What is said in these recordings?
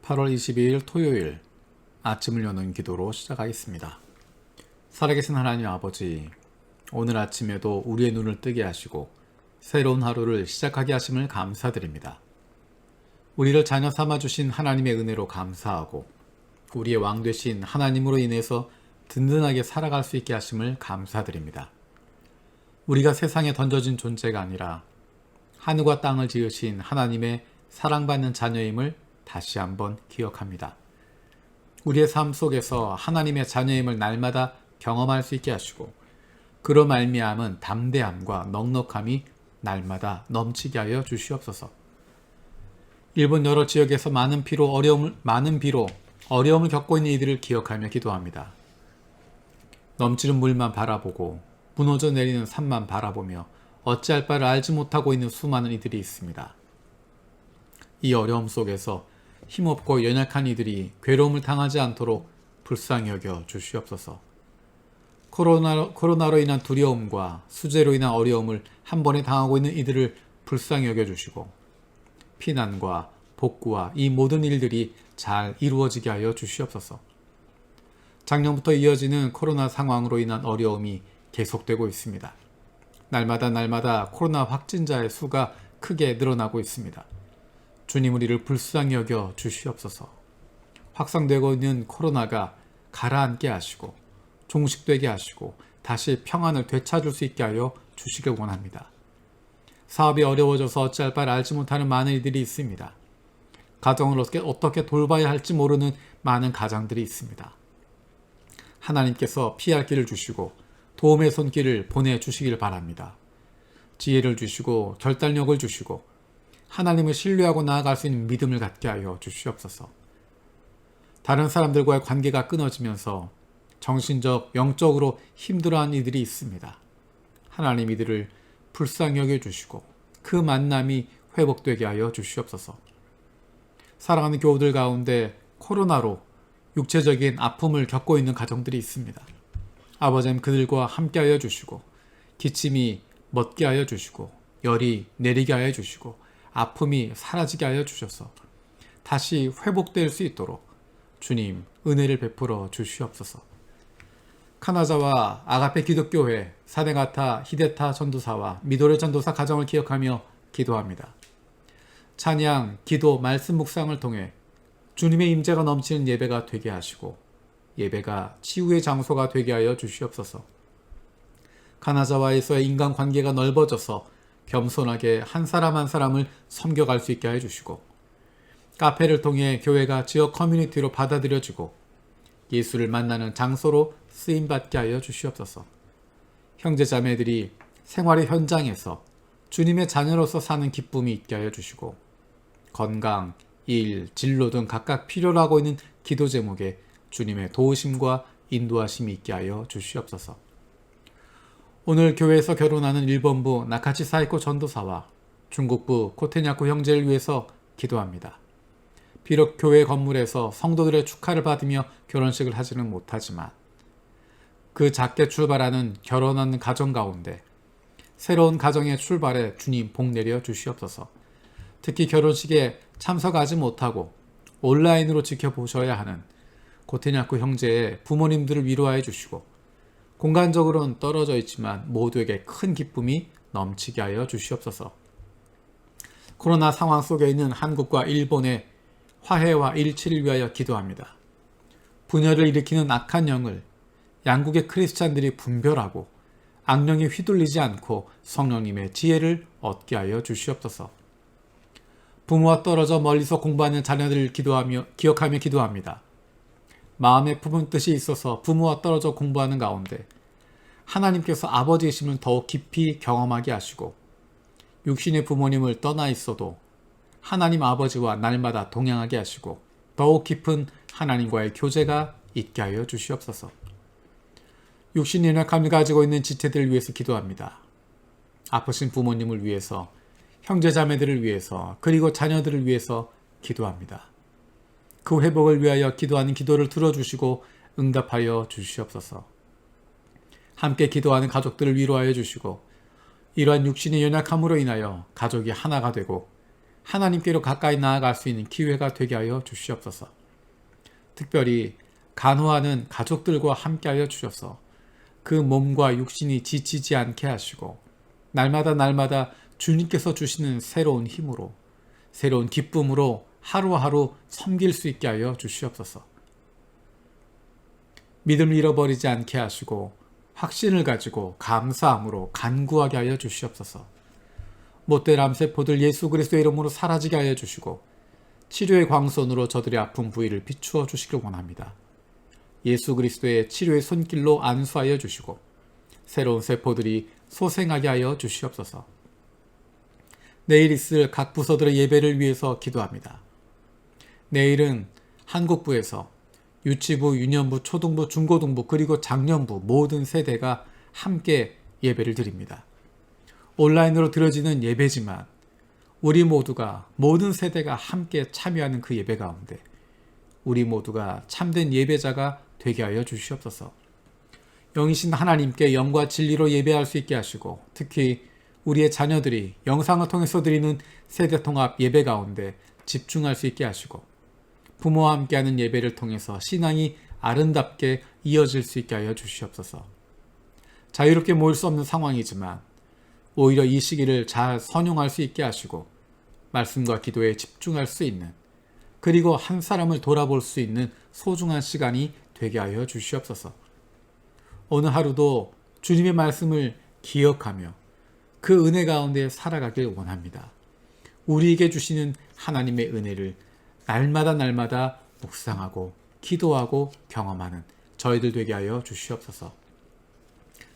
8월 22일 토요일 아침을 여는 기도로 시작하겠습니다. 살아계신 하나님 아버지, 오늘 아침에도 우리의 눈을 뜨게 하시고 새로운 하루를 시작하게 하심을 감사드립니다. 우리를 자녀 삼아주신 하나님의 은혜로 감사하고 우리의 왕 되신 하나님으로 인해서 든든하게 살아갈 수 있게 하심을 감사드립니다. 우리가 세상에 던져진 존재가 아니라 하늘과 땅을 지으신 하나님의 사랑받는 자녀임을 다시 한번 기억합니다. 우리의 삶 속에서 하나님의 자녀임을 날마다 경험할 수 있게 하시고 그로 말미암은 담대함과 넉넉함이 날마다 넘치게 하여 주시옵소서. 일본 여러 지역에서 많은 비로 어려움을 겪고 있는 이들을 기억하며 기도합니다. 넘치는 물만 바라보고 무너져 내리는 산만 바라보며 어찌할 바를 알지 못하고 있는 수많은 이들이 있습니다. 이 어려움 속에서 힘없고 연약한 이들이 괴로움을 당하지 않도록 불쌍히 여겨 주시옵소서. 코로나로 인한 두려움과 수재로 인한 어려움을 한 번에 당하고 있는 이들을 불쌍히 여겨 주시고 피난과 복구와 이 모든 일들이 잘 이루어지게 하여 주시옵소서. 작년부터 이어지는 코로나 상황으로 인한 어려움이 계속되고 있습니다. 날마다 코로나 확진자의 수가 크게 늘어나고 있습니다. 주님, 우리를 불쌍히 여겨 주시옵소서. 확산되고 있는 코로나가 가라앉게 하시고 종식되게 하시고 다시 평안을 되찾을 수 있게 하여 주시길 원합니다. 사업이 어려워져서 어찌할 바를 알지 못하는 많은 이들이 있습니다. 가정을 어떻게 돌봐야 할지 모르는 많은 가장들이 있습니다. 하나님께서 피할 길을 주시고 도움의 손길을 보내주시길 바랍니다. 지혜를 주시고 결단력을 주시고 하나님을 신뢰하고 나아갈 수 있는 믿음을 갖게 하여 주시옵소서. 다른 사람들과의 관계가 끊어지면서 정신적, 영적으로 힘들어하는 이들이 있습니다. 하나님 이들을 불쌍히 여겨주시고 그 만남이 회복되게 하여 주시옵소서. 사랑하는 교우들 가운데 코로나로 육체적인 아픔을 겪고 있는 가정들이 있습니다. 아버지님, 그들과 함께 하여 주시고 기침이 멎게 하여 주시고 열이 내리게 하여 주시고 아픔이 사라지게 하여 주셔서 다시 회복될 수 있도록 주님 은혜를 베풀어 주시옵소서. 카나자와 아가페 기독교회 사데가타 히데타 전도사와 미도레 전도사 가정을 기억하며 기도합니다. 찬양, 기도, 말씀 묵상을 통해 주님의 임재가 넘치는 예배가 되게 하시고 예배가 치유의 장소가 되게 하여 주시옵소서. 카나자와에서의 인간관계가 넓어져서 겸손하게 한 사람 한 사람을 섬겨갈 수 있게 해주시고 카페를 통해 교회가 지역 커뮤니티로 받아들여지고 예수를 만나는 장소로 쓰임받게 하여 주시옵소서. 형제자매들이 생활의 현장에서 주님의 자녀로서 사는 기쁨이 있게 하여 주시고 건강, 일, 진로 등 각각 필요로 하고 있는 기도 제목에 주님의 도우심과 인도하심이 있게 하여 주시옵소서. 오늘 교회에서 결혼하는 일본부 나카치 사이코 전도사와 중국부 코테냐코 형제를 위해서 기도합니다. 비록 교회 건물에서 성도들의 축하를 받으며 결혼식을 하지는 못하지만 그 작게 출발하는 결혼하는 가정 가운데 새로운 가정의 출발에 주님 복 내려 주시옵소서. 특히 결혼식에 참석하지 못하고 온라인으로 지켜보셔야 하는 코테냐코 형제의 부모님들을 위로하여 주시고 공간적으로는 떨어져 있지만 모두에게 큰 기쁨이 넘치게 하여 주시옵소서. 코로나 상황 속에 있는 한국과 일본의 화해와 일치를 위하여 기도합니다. 분열을 일으키는 악한 영을 양국의 크리스찬들이 분별하고 악령에 휘둘리지 않고 성령님의 지혜를 얻게 하여 주시옵소서. 부모와 떨어져 멀리서 공부하는 자녀들을 기억하며 기도합니다. 마음에 품은 뜻이 있어서 부모와 떨어져 공부하는 가운데 하나님께서 아버지이심을 더욱 깊이 경험하게 하시고 육신의 부모님을 떠나 있어도 하나님 아버지와 날마다 동행하게 하시고 더욱 깊은 하나님과의 교제가 있게 하여 주시옵소서. 육신의 연약함을 가지고 있는 지체들을 위해서 기도합니다. 아프신 부모님을 위해서, 형제자매들을 위해서, 그리고 자녀들을 위해서 기도합니다. 그 회복을 위하여 기도하는 기도를 들어주시고 응답하여 주시옵소서. 함께 기도하는 가족들을 위로하여 주시고 이러한 육신의 연약함으로 인하여 가족이 하나가 되고 하나님께로 가까이 나아갈 수 있는 기회가 되게 하여 주시옵소서. 특별히 간호하는 가족들과 함께하여 주셔서 그 몸과 육신이 지치지 않게 하시고 날마다 주님께서 주시는 새로운 힘으로 새로운 기쁨으로 하루하루 섬길 수 있게 하여 주시옵소서. 믿음을 잃어버리지 않게 하시고 확신을 가지고 감사함으로 간구하게 하여 주시옵소서. 못된 암세포들 예수 그리스도의 이름으로 사라지게 하여 주시고 치료의 광선으로 저들의 아픈 부위를 비추어 주시길 원합니다. 예수 그리스도의 치료의 손길로 안수하여 주시고 새로운 세포들이 소생하게 하여 주시옵소서. 내일 있을 각 부서들의 예배를 위해서 기도합니다. 내일은 한국부에서 유치부, 유년부, 초등부, 중고등부 그리고 장년부 모든 세대가 함께 예배를 드립니다. 온라인으로 드려지는 예배지만 우리 모두가 모든 세대가 함께 참여하는 그 예배 가운데 우리 모두가 참된 예배자가 되게 하여 주시옵소서. 영이신 하나님께 영과 진리로 예배할 수 있게 하시고 특히 우리의 자녀들이 영상을 통해서 드리는 세대통합 예배 가운데 집중할 수 있게 하시고 부모와 함께하는 예배를 통해서 신앙이 아름답게 이어질 수 있게 하여 주시옵소서. 자유롭게 모일 수 없는 상황이지만 오히려 이 시기를 잘 선용할 수 있게 하시고 말씀과 기도에 집중할 수 있는 그리고 한 사람을 돌아볼 수 있는 소중한 시간이 되게 하여 주시옵소서. 오늘 하루도 주님의 말씀을 기억하며 그 은혜 가운데 살아가길 원합니다. 우리에게 주시는 하나님의 은혜를 날마다 묵상하고 기도하고 경험하는 저희들 되게 하여 주시옵소서.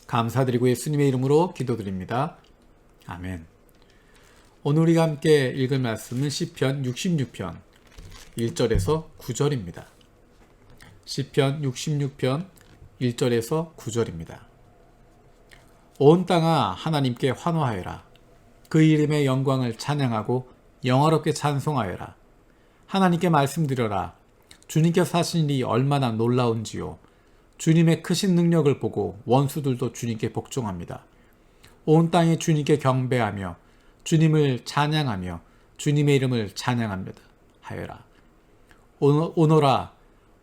감사드리고 예수님의 이름으로 기도드립니다. 아멘. 오늘 우리가 함께 읽을 말씀은 시편 66편 1절에서 9절입니다. 시편 66편 1절에서 9절입니다. 온 땅아 하나님께 환호하여라. 그 이름의 영광을 찬양하고 영화롭게 찬송하여라. 하나님께 말씀드려라. 주님께서 하신 일이 얼마나 놀라운지요. 주님의 크신 능력을 보고 원수들도 주님께 복종합니다. 온 땅이 주님께 경배하며 주님을 찬양하며 주님의 이름을 찬양합니다. 하여라. 오너라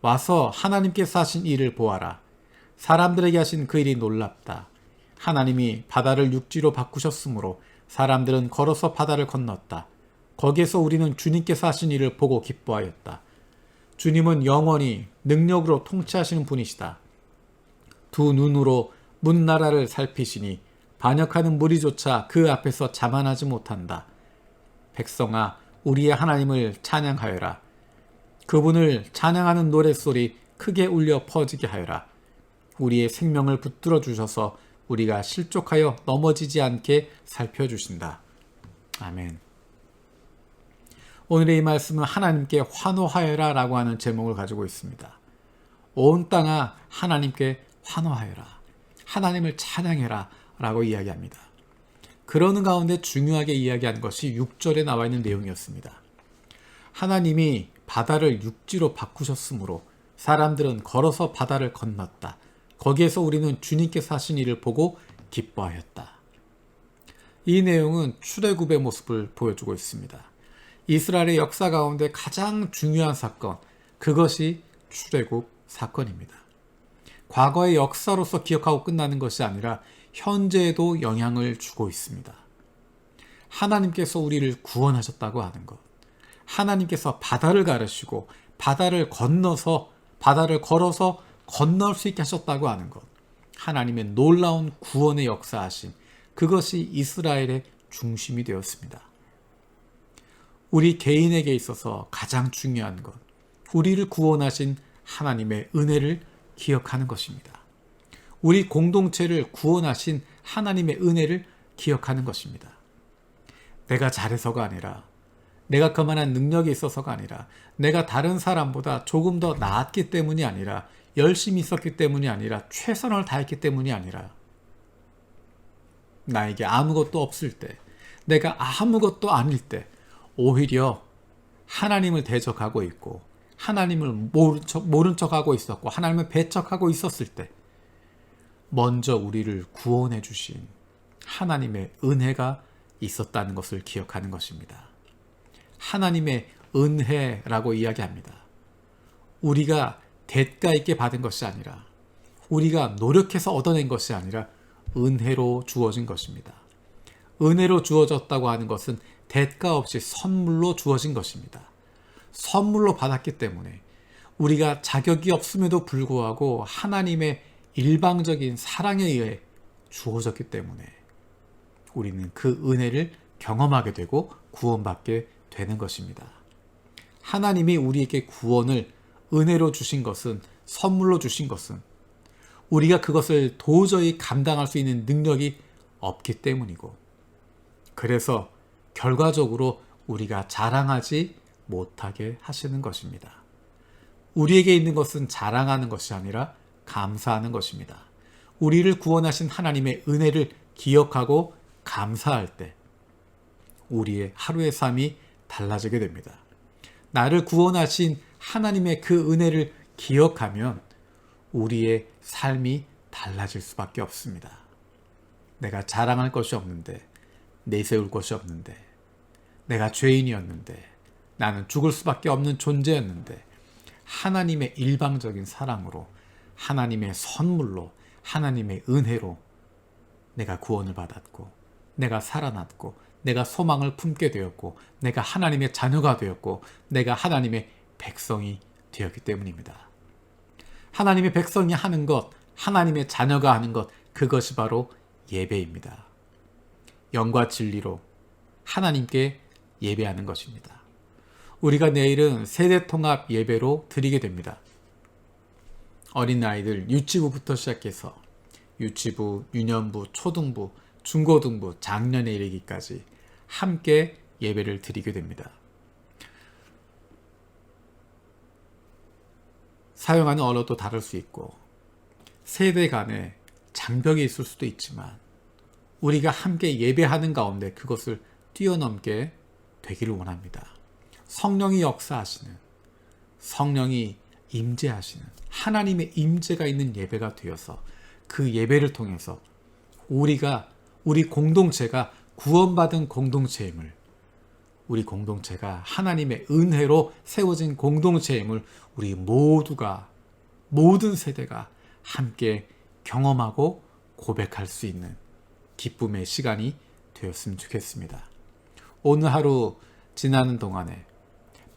와서 하나님께서 하신 일을 보아라. 사람들에게 하신 그 일이 놀랍다. 하나님이 바다를 육지로 바꾸셨으므로 사람들은 걸어서 바다를 건넜다. 거기에서 우리는 주님께서 하신 일을 보고 기뻐하였다. 주님은 영원히 능력으로 통치하시는 분이시다. 두 눈으로 문나라를 살피시니 반역하는 무리조차 그 앞에서 자만하지 못한다. 백성아, 우리의 하나님을 찬양하여라. 그분을 찬양하는 노랫소리 크게 울려 퍼지게 하여라. 우리의 생명을 붙들어 주셔서 우리가 실족하여 넘어지지 않게 살펴주신다. 아멘. 오늘의 이 말씀은 하나님께 환호하여라 라고 하는 제목을 가지고 있습니다. 온 땅아 하나님께 환호하여라. 하나님을 찬양해라 라고 이야기합니다. 그러는 가운데 중요하게 이야기한 것이 6절에 나와 있는 내용이었습니다. 하나님이 바다를 육지로 바꾸셨으므로 사람들은 걸어서 바다를 건넜다. 거기에서 우리는 주님께서 하신 일을 보고 기뻐하였다. 이 내용은 출애굽의 모습을 보여주고 있습니다. 이스라엘의 역사 가운데 가장 중요한 사건, 그것이 출애굽 사건입니다. 과거의 역사로서 기억하고 끝나는 것이 아니라 현재에도 영향을 주고 있습니다. 하나님께서 우리를 구원하셨다고 하는 것, 하나님께서 바다를 가르시고 바다를 건너서 바다를 걸어서 건널 수 있게 하셨다고 하는 것, 하나님의 놀라운 구원의 역사하심, 그것이 이스라엘의 중심이 되었습니다. 우리 개인에게 있어서 가장 중요한 것, 우리를 구원하신 하나님의 은혜를 기억하는 것입니다. 우리 공동체를 구원하신 하나님의 은혜를 기억하는 것입니다. 내가 잘해서가 아니라, 내가 그만한 능력이 있어서가 아니라, 내가 다른 사람보다 조금 더 나았기 때문이 아니라, 열심히 있었기 때문이 아니라, 최선을 다했기 때문이 아니라, 나에게 아무것도 없을 때, 내가 아무것도 아닐 때 오히려 하나님을 대적하고 있고 하나님을 모른 척하고 있었고 하나님을 배척하고 있었을 때 먼저 우리를 구원해 주신 하나님의 은혜가 있었다는 것을 기억하는 것입니다. 하나님의 은혜라고 이야기합니다. 우리가 대가 있게 받은 것이 아니라, 우리가 노력해서 얻어낸 것이 아니라 은혜로 주어진 것입니다. 은혜로 주어졌다고 하는 것은 대가 없이 선물로 주어진 것입니다. 선물로 받았기 때문에 우리가 자격이 없음에도 불구하고 하나님의 일방적인 사랑에 의해 주어졌기 때문에 우리는 그 은혜를 경험하게 되고 구원받게 되는 것입니다. 하나님이 우리에게 구원을 은혜로 주신 것은, 선물로 주신 것은 우리가 그것을 도저히 감당할 수 있는 능력이 없기 때문이고, 그래서 결과적으로 우리가 자랑하지 못하게 하시는 것입니다. 우리에게 있는 것은 자랑하는 것이 아니라 감사하는 것입니다. 우리를 구원하신 하나님의 은혜를 기억하고 감사할 때 우리의 하루의 삶이 달라지게 됩니다. 나를 구원하신 하나님의 그 은혜를 기억하면 우리의 삶이 달라질 수밖에 없습니다. 내가 자랑할 것이 없는데, 내세울 것이 없는데, 내가 죄인이었는데, 나는 죽을 수밖에 없는 존재였는데, 하나님의 일방적인 사랑으로, 하나님의 선물로, 하나님의 은혜로 내가 구원을 받았고, 내가 살아났고, 내가 소망을 품게 되었고, 내가 하나님의 자녀가 되었고, 내가 하나님의 백성이 되었기 때문입니다. 하나님의 백성이 하는 것, 하나님의 자녀가 하는 것, 그것이 바로 예배입니다. 영과 진리로 하나님께 예배하는 것입니다. 우리가 내일은 세대통합 예배로 드리게 됩니다. 어린아이들 유치부부터 시작해서 유치부, 유년부, 초등부, 중고등부, 장년에 이르기까지 함께 예배를 드리게 됩니다. 사용하는 언어도 다를 수 있고 세대 간에 장벽이 있을 수도 있지만 우리가 함께 예배하는 가운데 그것을 뛰어넘게 되기를 원합니다. 성령이 역사하시는, 성령이 임재하시는 하나님의 임재가 있는 예배가 되어서 그 예배를 통해서 우리 공동체가 구원받은 공동체임을, 우리 공동체가 하나님의 은혜로 세워진 공동체임을 우리 모두가, 모든 세대가 함께 경험하고 고백할 수 있는 기쁨의 시간이 되었으면 좋겠습니다. 오늘 하루 지나는 동안에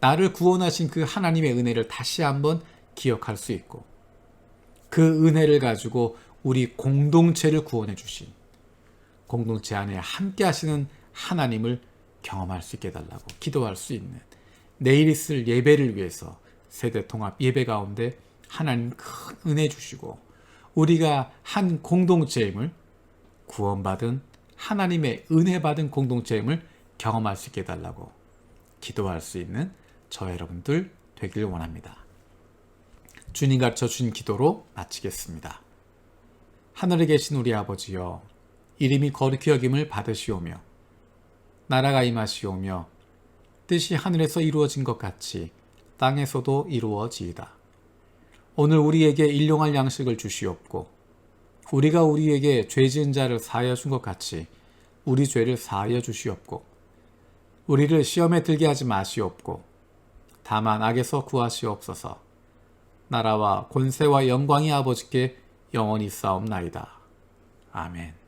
나를 구원하신 그 하나님의 은혜를 다시 한번 기억할 수 있고, 그 은혜를 가지고 우리 공동체를 구원해 주신, 공동체 안에 함께 하시는 하나님을 경험할 수 있게 해달라고 기도할 수 있는, 내일 있을 예배를 위해서 세대 통합 예배 가운데 하나님 큰 은혜 주시고 우리가 한 공동체임을, 구원받은 하나님의 은혜 받은 공동체임을 경험할 수 있게 해달라고 기도할 수 있는 저 여러분들 되길 원합니다. 주님 가르쳐 주신 기도로 마치겠습니다. 하늘에 계신 우리 아버지여, 이름이 거룩히 여김을 받으시오며 나라가 임하시오며 뜻이 하늘에서 이루어진 것 같이 땅에서도 이루어지이다. 오늘 우리에게 일용할 양식을 주시옵고 우리가 우리에게 죄 지은 자를 사하여 준 것 같이 우리 죄를 사하여 주시옵고 우리를 시험에 들게 하지 마시옵고 다만 악에서 구하시옵소서. 나라와 권세와 영광이 아버지께 영원히 싸움나이다. 아멘.